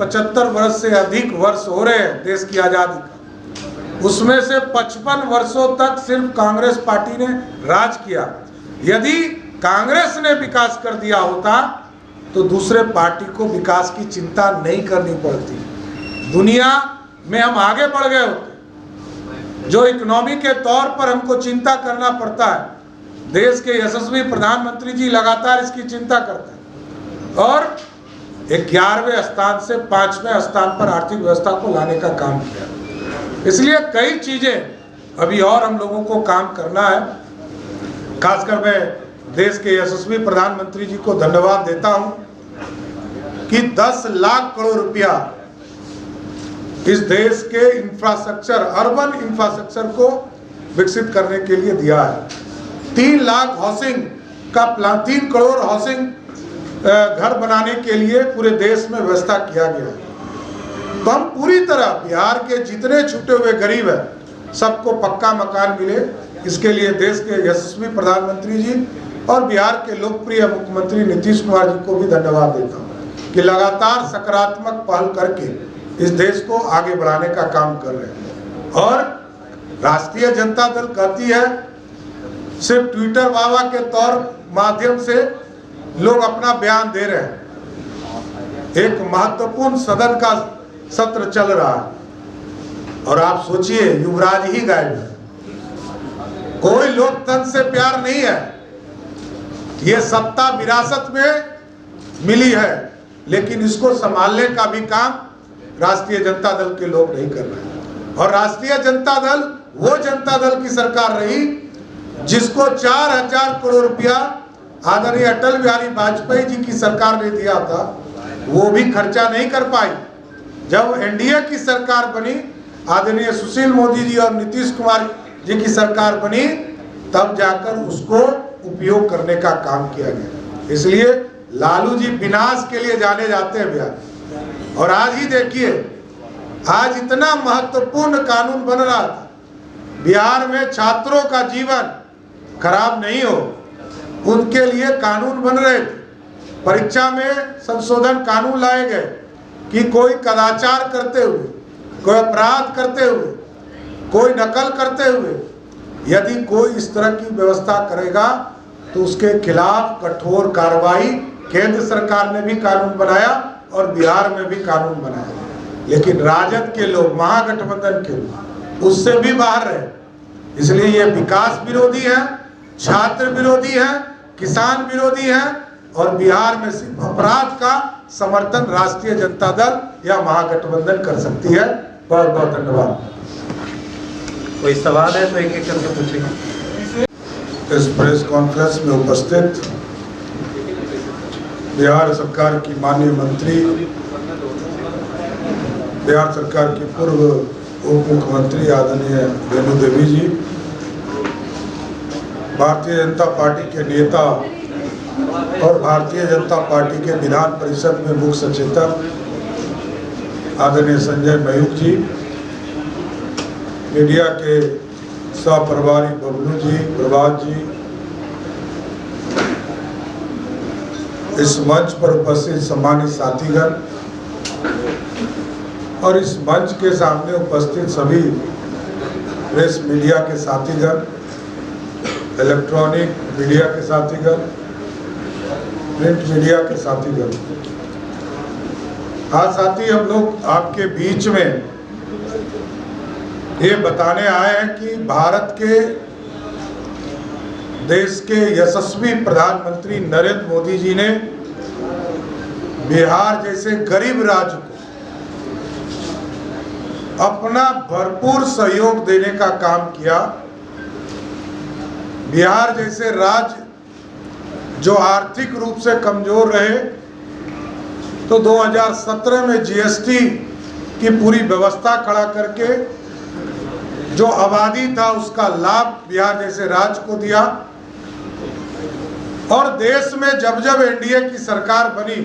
75 वर्ष से अधिक वर्ष हो रहे हैं देश की आज़ादी का, उसमें से 55 वर्षों तक सिर्फ कांग्रेस पार्टी ने राज किया। यदि कांग्रेस ने विकास कर दिया होता तो दूसरे पार्टी को विकास की चिंता नहीं करनी पड़ती, दुनिया में हम आगे बढ़ गए होते। जो इकोनॉमी के तौर पर हमको चिंता करना पड़ता है, देश के यशस्वी प्रधानमंत्री जी लगातार इसकी चिंता करते हैं और 11वें स्थान से 5वें स्थान पर आर्थिक व्यवस्था को लाने का काम किया। इसलिए कई चीजें अभी और हम लोगों को काम करना है। खासकर मैं देश के यशस्वी प्रधानमंत्री जी को धन्यवाद देता हूं कि 10 लाख करोड़ रुपया इस देश के इंफ्रास्ट्रक्चर, अर्बन इंफ्रास्ट्रक्चर को विकसित करने के लिए दिया है। 3 लाख हाउसिंग का प्लान, 3 करोड़ हाउसिंग घर बनाने के लिए पूरे देश में व्यवस्था किया गया है। तो हम पूरी तरह बिहार के जितने छूटे हुए गरीब हैं सबको पक्का मकान मिले, इसके लिए देश के यशस्वी प्रधानमंत्री जी और बिहार के लोकप्रिय मुख्यमंत्री नीतीश कुमार जी को भी धन्यवाद देता हूँ कि लगातार सकारात्मक पहल करके इस देश को आगे बढ़ाने का काम कर रहे हैं। और राष्ट्रीय जनता दल कहती है सिर्फ ट्विटर वावा के तौर माध्यम से लोग अपना बयान दे रहे हैं। एक महत्वपूर्ण सदन का सत्र चल रहा है और आप सोचिए युवराज ही गायब है। कोई लोकतंत्र से प्यार नहीं है, ये सत्ता विरासत में मिली है, लेकिन इसको संभालने का भी काम राष्ट्रीय जनता दल के लोग नहीं कर रहे हैं। और राष्ट्रीय जनता दल वो जनता दल की सरकार रही जिसको 4000 करोड़ रुपया आदरणीय अटल बिहारी वाजपेयी जी की सरकार ने दिया था, वो भी खर्चा नहीं कर पाई। जब एनडीए की सरकार बनी, आदरणीय सुशील मोदी जी और नीतीश कुमार जी की सरकार बनी, तब जाकर उसको उपयोग करने का काम किया गया। इसलिए लालू जी विनाश के लिए जाने जाते हैं बिहार। और आज ही देखिए, आज इतना महत्वपूर्ण कानून बन रहा था, बिहार में छात्रों का जीवन खराब नहीं हो उनके लिए कानून बन रहे थे। परीक्षा में संशोधन कानून लाए गए कि कोई कदाचार करते हुए, कोई अपराध करते हुए, कोई नकल करते हुए यदि कोई इस तरह की व्यवस्था करेगा तो उसके खिलाफ कठोर कार्रवाई केंद्र सरकार ने भी कानून बनाया और बिहार में भी कानून बनाया। लेकिन राजद के लोग, महागठबंधन के लोग उससे भी बाहर रहे। इसलिए ये विकास विरोधी है, छात्र विरोधी है, किसान विरोधी है और बिहार में सिर्फ अपराध का समर्थन राष्ट्रीय जनता दल या महागठबंधन कर सकती है। बहुत बहुत धन्यवाद। कोई सवाल है तो एक एक करके पूछिए। इस प्रेस कॉन्फ्रेंस में उपस्थित बिहार सरकार की माननीय मंत्री, बिहार सरकार की पूर्व उप मुख्यमंत्री आदरणीय रेणु देवी जी, भारतीय जनता पार्टी के नेता और भारतीय जनता पार्टी के विधान परिषद में मुख्य सचेतक आदरणीय संजय मयूख जी, मीडिया के सहप्रभारी बबलू जी, प्रभात जी, इस मंच पर उपस्थित सम्मानित साथीगण और इस मंच के सामने उपस्थित सभी प्रेस मीडिया के साथीगण, इलेक्ट्रॉनिक मीडिया के साथीगण, प्रिंट मीडिया के साथीगण, आज साथी हम लोग आपके बीच में ये बताने आए हैं कि भारत के देश के यशस्वी प्रधानमंत्री नरेंद्र मोदी जी ने बिहार जैसे गरीब राज्य को अपना भरपूर सहयोग देने का काम किया। बिहार जैसे राज्य जो आर्थिक रूप से कमजोर रहे, तो 2017 में जीएसटी की पूरी व्यवस्था खड़ा करके जो आबादी था उसका लाभ बिहार जैसे राज्य को दिया। और देश में जब जब एनडीए की सरकार बनी,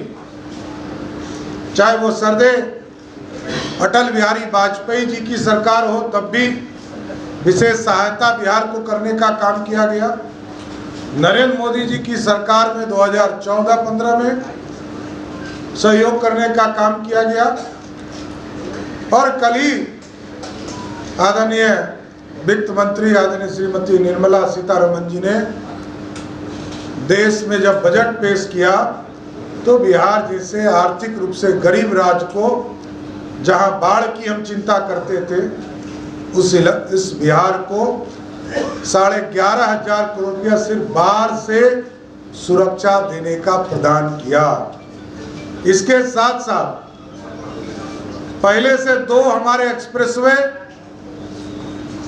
चाहे वो सरदे अटल बिहारी वाजपेयी जी की सरकार हो, तब भी विशेष सहायता बिहार को करने का काम किया गया। नरेंद्र मोदी जी की सरकार में 2014-15 में सहयोग करने का काम किया गया। और कल ही आदरणीय वित्त मंत्री आदरणीय श्रीमती निर्मला सीतारमण जी ने देश में जब बजट पेश किया तो बिहार जैसे आर्थिक रूप से गरीब राज्य को, जहां बाढ़ की हम चिंता करते थे, इस बिहार को 11,500 करोड़ रुपया सिर्फ बाढ़ से सुरक्षा देने का प्रदान किया। इसके साथ साथ पहले से 2 हमारे एक्सप्रेसवे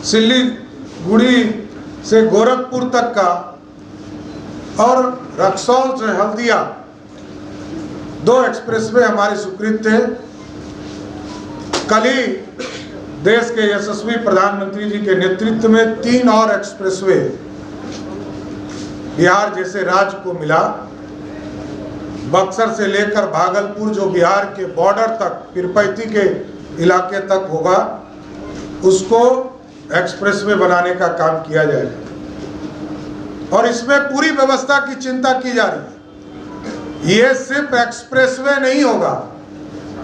सिल्लीगुड़ी से गोरखपुर तक का और रक्सौल से हल्दिया 2 एक्सप्रेसवे हमारे स्वीकृत थे। कल ही देश के यशस्वी प्रधानमंत्री जी के नेतृत्व में 3 और एक्सप्रेसवे बिहार जैसे राज्य को मिला। बक्सर से लेकर भागलपुर जो बिहार के बॉर्डर तक पीरपैंती के इलाके तक होगा, उसको एक्सप्रेसवे बनाने का काम किया जाएगा। और इसमें पूरी व्यवस्था की चिंता की जा रही है। ये सिर्फ एक्सप्रेसवे नहीं होगा,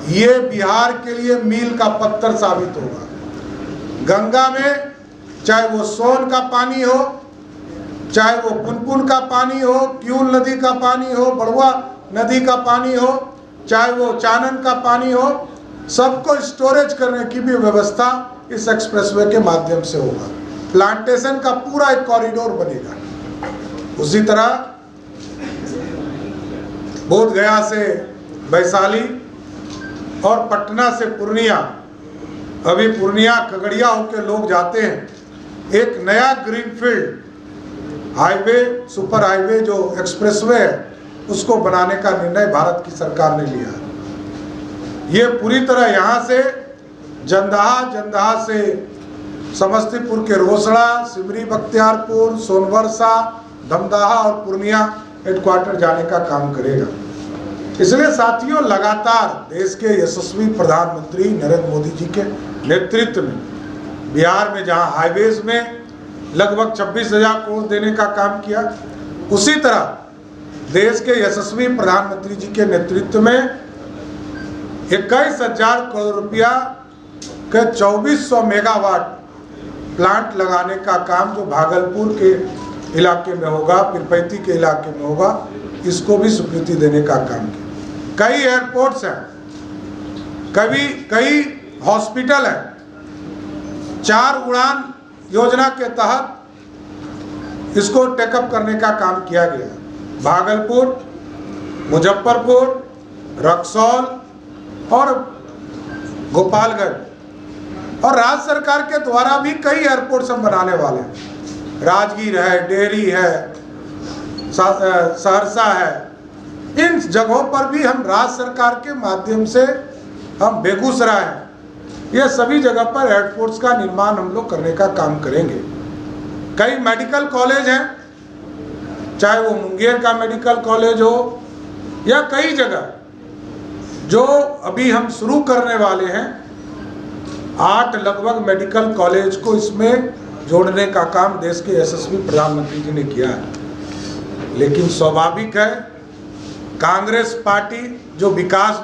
ये बिहार के लिए मील का पत्थर साबित होगा। गंगा में चाहे वो सोन का पानी हो, चाहे वो पुनपुन का पानी हो, क्यूल नदी का पानी हो, बड़ुआ नदी का पानी हो, चाहे वो चानन का पानी हो, सबको स्टोरेज करने की भी व्यवस्था इस एक्सप्रेसवे के माध्यम से होगा। प्लांटेशन का पूरा एक कॉरिडोर बनेगा। उसी तरह बोधगया से वैशाली और पटना से पूर्णिया, अभी पूर्णिया खगड़िया होकर लोग जाते हैं, एक नया ग्रीनफील्ड हाईवे, सुपर हाईवे जो एक्सप्रेसवे है, उसको बनाने का निर्णय भारत की सरकार ने लिया है। ये पूरी तरह यहाँ से जंदाहा से समस्तीपुर के रोसड़ा, सिमरी बख्तियारपुर, सोनवर्षा, धमदाहा और पूर्णिया हेडक्वार्टर जाने का काम करेगा। इसलिए साथियों, लगातार देश के यशस्वी प्रधानमंत्री नरेंद्र मोदी जी के नेतृत्व में बिहार में जहां हाईवेज में लगभग 26,000 करोड़ देने का काम किया, उसी तरह देश के यशस्वी प्रधानमंत्री जी के नेतृत्व में 21,000 करोड़ रुपया के 2400 मेगावाट प्लांट लगाने का काम जो भागलपुर के इलाके में होगा, पीरपैंती के इलाके में होगा, इसको भी स्वीकृति देने का काम किया। कई एयरपोर्ट्स हैं, कई हॉस्पिटल हैं। 4 उड़ान योजना के तहत इसको टेकअप करने का काम किया गया। भागलपुर, मुजफ्फरपुर, रक्सौल और गोपालगंज, और राज्य सरकार के द्वारा भी कई एयरपोर्ट्स हम बनाने वाले हैं। राजगीर है, डेहरी है, सहरसा है। इन जगहों पर भी हम राज्य सरकार के माध्यम से, हम बेगूसराय है, ये सभी जगह पर एयरपोर्ट्स का निर्माण हम लोग करने का काम करेंगे। कई मेडिकल कॉलेज हैं, चाहे वो मुंगेर का मेडिकल कॉलेज हो या कई जगह जो अभी हम शुरू करने वाले हैं। 8 लगभग मेडिकल कॉलेज को इसमें जोड़ने का काम देश के यशस्वी प्रधानमंत्री जी ने किया है। लेकिन स्वाभाविक है, कांग्रेस पार्टी जो विकास